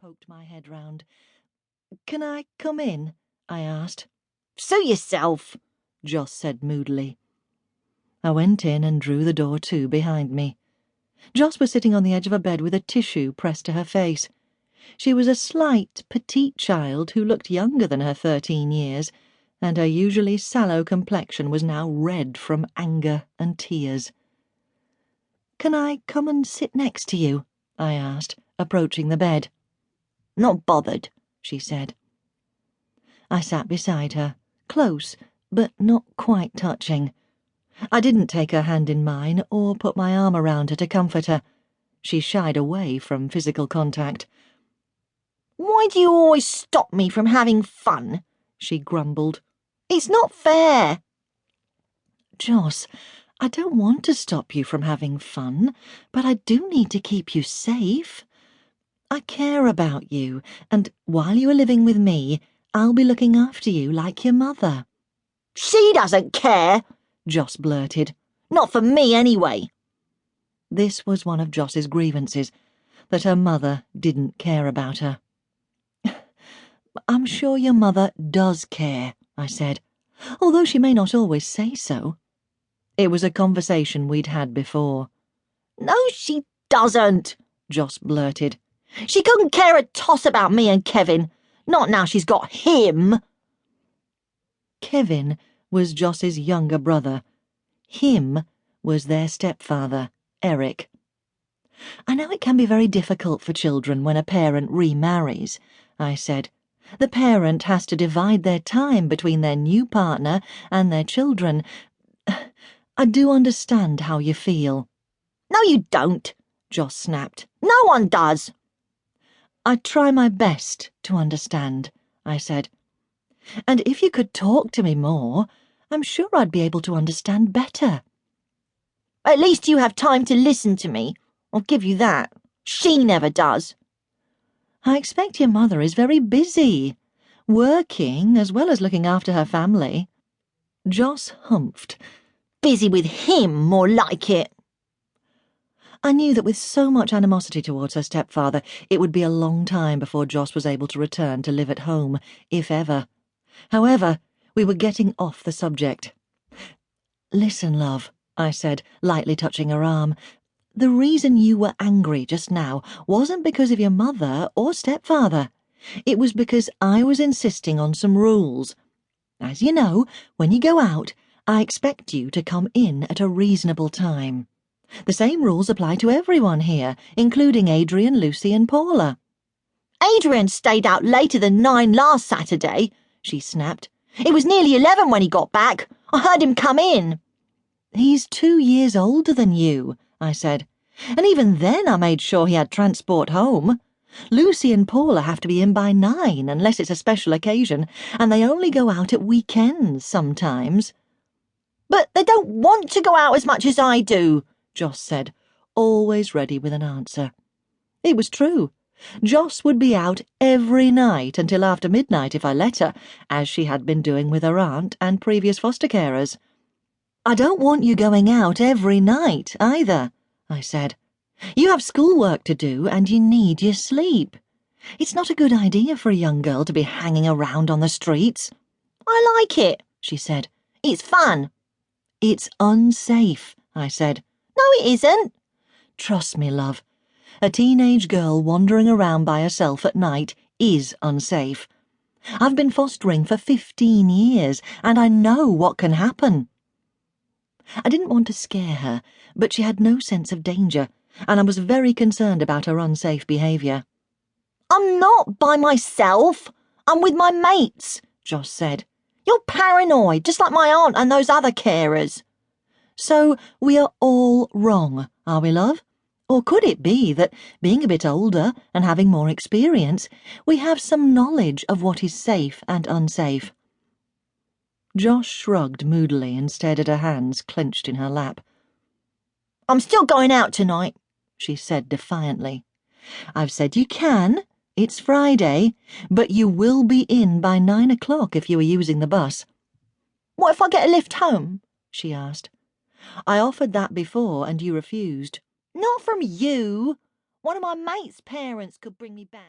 poked my head round. "Can I come in?" I asked. "Suit yourself," Joss said moodily. I went in and drew the door to behind me. Joss was sitting on the edge of a bed with a tissue pressed to her face. She was a slight, petite child who looked younger than her 13 years, and her usually sallow complexion was now red from anger and tears. "Can I come and sit next to you?" I asked, approaching the bed. "Not bothered," she said. I sat beside her, close, but not quite touching. I didn't take her hand in mine or put my arm around her to comfort her. She shied away from physical contact. "Why do you always stop me from having fun?" she grumbled. "It's not fair." "Joss, I don't want to stop you from having fun, but I do need to keep you safe. I care about you, and while you are living with me, I'll be looking after you like your mother." "She doesn't care," Joss blurted. "Not for me, anyway." This was one of Joss's grievances, that her mother didn't care about her. "I'm sure your mother does care," I said, "although she may not always say so." It was a conversation we'd had before. "No, she doesn't," Joss blurted. "She couldn't care a toss about me and Kevin. Not now she's got him." Kevin was Joss's younger brother. Him was their stepfather, Eric. "I know it can be very difficult for children when a parent remarries," I said. "The parent has to divide their time between their new partner and their children. I do understand how you feel." "No, you don't," Joss snapped. "No one does." "I try my best to understand," I said. "And if you could talk to me more, I'm sure I'd be able to understand better." "At least you have time to listen to me. I'll give you that. She never does." "I expect your mother is very busy, working as well as looking after her family." Joss humphed. "Busy with him, more like it." I knew that with so much animosity towards her stepfather, it would be a long time before Joss was able to return to live at home, if ever. However, we were getting off the subject. "Listen, love," I said, lightly touching her arm. "The reason you were angry just now wasn't because of your mother or stepfather. It was because I was insisting on some rules. As you know, when you go out, I expect you to come in at a reasonable time. The same rules apply to everyone here, including Adrian, Lucy, and Paula." "Adrian stayed out later than 9 last Saturday," she snapped. "It was nearly 11 when he got back. I heard him come in." "He's 2 years older than you," I said. "And even then I made sure he had transport home. Lucy and Paula have to be in by 9 unless it's a special occasion, and they only go out at weekends sometimes." "But they don't want to go out as much as I do," Joss said, always ready with an answer. It was true. Joss would be out every night until after midnight if I let her, as she had been doing with her aunt and previous foster carers. "I don't want you going out every night, either," I said. "You have schoolwork to do and you need your sleep. It's not a good idea for a young girl to be hanging around on the streets." "I like it," she said. "It's fun." "It's unsafe," I said. "No, it isn't." "Trust me, love. A teenage girl wandering around by herself at night is unsafe. I've been fostering for 15 years, and I know what can happen." I didn't want to scare her, but she had no sense of danger, and I was very concerned about her unsafe behaviour. "I'm not by myself. I'm with my mates," Joss said. "You're paranoid, just like my aunt and those other carers." "So we are all wrong, are we, love? Or could it be that, being a bit older and having more experience, we have some knowledge of what is safe and unsafe?" Joss shrugged moodily and stared at her hands clenched in her lap. "I'm still going out tonight," she said defiantly. "I've said you can. It's Friday, but you will be in by 9 o'clock if you are using the bus." "What if I get a lift home?" she asked. "I offered that before and you refused." "Not from you. One of my mates' parents could bring me back."